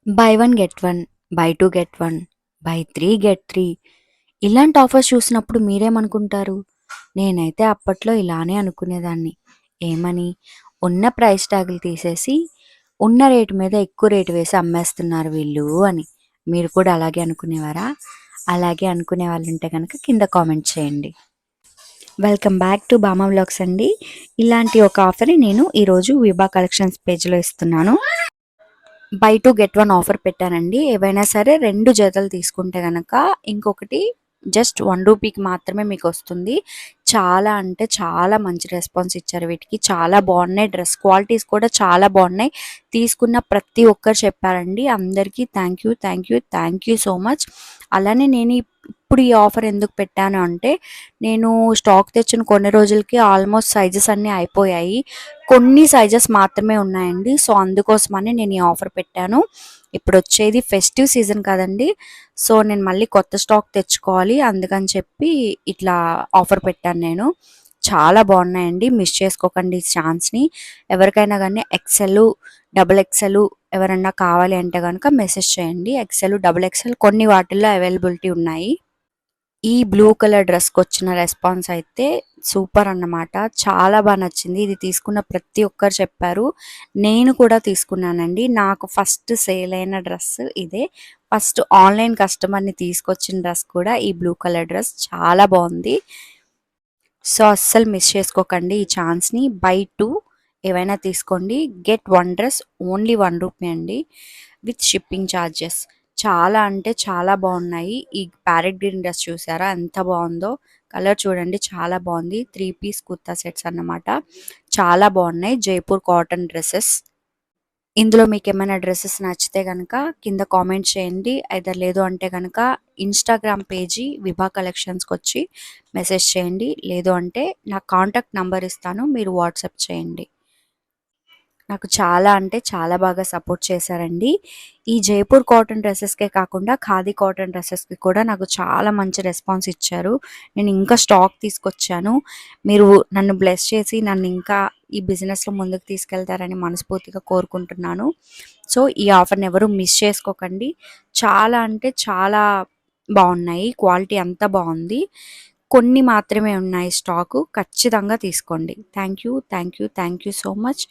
By 1 get 1, by 2 get 1, by 3 get 3 ఇలాంటి offers చూసినప్పుడు మీరేమనుకుంటారు? నేనైతే అప్పట్లో ఇలానే అనుకునేదాన్ని. ఏమని? ఉన్న ప్రైస్ ట్యాగులు తీసేసి, ఉన్న రేటు మీద ఎక్కువ రేటు వేసి అమ్మేస్తున్నారు వీళ్ళు అని. మీరు కూడా అలాగే అనుకునేవారా? అలాగే అనుకునే వాళ్ళుంటే గనక కింద కామెంట్ చేయండి. వెల్కమ్ బ్యాక్ టు బామా వ్లాగ్స్ అండి. ఇలాంటి ఒక ఆఫర్‌ని నేను ఈరోజు విభా కలెక్షన్స్ పేజ్‌లో ఇస్తున్నాను. బై 2 గెట్ 1 ఆఫర్ పెట్టానండి. ఏవైనా సరే 2 జతలు తీసుకుంటే గనక ఇంకొకటి జస్ట్ ₹1కి మాత్రమే మీకొస్తుంది. చాలా అంటే చాలా మంచి రెస్పాన్స్ ఇచ్చారు వీటికి. చాలా బాగున్నాయి. డ్రెస్ క్వాలిటీస్ కూడా చాలా బాగున్నాయి. తీసుకున్న ప్రతి ఒక్కరు చెప్పారండి. అందరికీ థ్యాంక్ యూ సో మచ్. అలానే నేను ఇప్పుడు ఈ ఆఫర్ ఎందుకు పెట్టాను అంటే, నేను స్టాక్ తెచ్చిన కొన్ని రోజులకి ఆల్మోస్ట్ సైజెస్ అన్నీ అయిపోయాయి. కొన్ని సైజెస్ మాత్రమే ఉన్నాయండి. సో, అందుకోసమని నేను ఈ ఆఫర్ పెట్టాను. ఇప్పుడొచ్చేది ఫెస్టివ్ సీజన్ కదండీ! సో, నేను మళ్ళీ కొత్త స్టాక్ తెచ్చుకోవాలి. అందుకని చెప్పి ఇట్లా ఆఫర్ పెట్టాను నేను. చాలా బాగున్నాయండి. మిస్ చేసుకోకండి ఈ ఛాన్స్‌ని. ఎవరికైనా గానీ ఎక్సెల్, డబుల్ ఎక్సెల్ ఎవరన్నా కావాలి అంటే గనక మెసేజ్ చేయండి. ఎక్సెల్, డబుల్ ఎక్సెల్ కొన్ని వాటిల్లో అవైలబిలిటీ ఉన్నాయి. ఈ బ్లూ కలర్ డ్రెస్‌కొచ్చిన రెస్పాన్స్ అయితే సూపర్ అన్నమాట. చాలా నచ్చింది. ఇది తీసుకున్న ప్రతి ఒక్కరు చెప్పారు. నేను కూడా తీసుకున్నానండి. నాకు ఫస్ట్ సేల్ అయిన డ్రెస్ ఇదే. ఫస్ట్ ఆన్‌లైన్ కస్టమర్‌ని తీసుకొచ్చిన డ్రెస్ కూడా ఈ బ్లూ కలర్ డ్రెస్ చాలా బావుంది. సో, అస్సలు మిస్ చేసుకోకండి ఈ ఛాన్స్‌ని. బై 2 ఏవైనా తీసుకోండి. గెట్ 1 డ్రెస్ ఓన్లీ ₹1 అండి. With shipping charges. చాలా అంటే చాలా బాగున్నాయి. ఈ ప్యారెట్ గ్రీన్ డ్రెస్ చూసారా ఎంత బాగుందో? కలర్ చూడండి చాలా బాగుంది. 3 పీస్ కుర్తా సెట్స్ అన్నమాట. చాలా బాగున్నాయి. Jaipur cotton dresses. ఇందులో మీకేమైనా డ్రెసెస్ నచ్చితే గనక కింద కామెంట్ చేయండి. ఐదర్ లేదు అంటే గనక ఇన్‌స్టాగ్రామ్ పేజీ విభా కలెక్షన్స్‌కొచ్చి మెసేజ్ చేయండి. లేదు అంటే నా కాంటాక్ట్ నంబర్ ఇస్తాను. మీరు వాట్సాప్ చేయండి. నాకు చాలా అంటే చాలా బాగా సపోర్ట్ చేశారండి. ఈ జైపూర్ కాటన్ డ్రెసెస్‌కే కాకుండా ఖాదీ కాటన్ డ్రెసెస్‌కి కూడా నాకు చాలా మంచి రెస్పాన్స్ ఇచ్చారు. నేను ఇంకా స్టాక్ తీసుకొచ్చాను. మీరు నన్ను బ్లెస్ చేసి నన్ను ఇంకా ఈ బిజినెస్‌లో ముందుకు తీసుకెళ్తారని మనస్ఫూర్తిగా కోరుకుంటున్నాను. సో, ఈ ఆఫర్‌ని ఎవరు మిస్ చేసుకోకండి. చాలా అంటే చాలా బావున్నాయి. క్వాలిటీ అంతా బావుంది. కొన్ని మాత్రమే ఉన్నాయి స్టాకు. ఖచ్చితంగా తీసుకోండి. Thank you so much.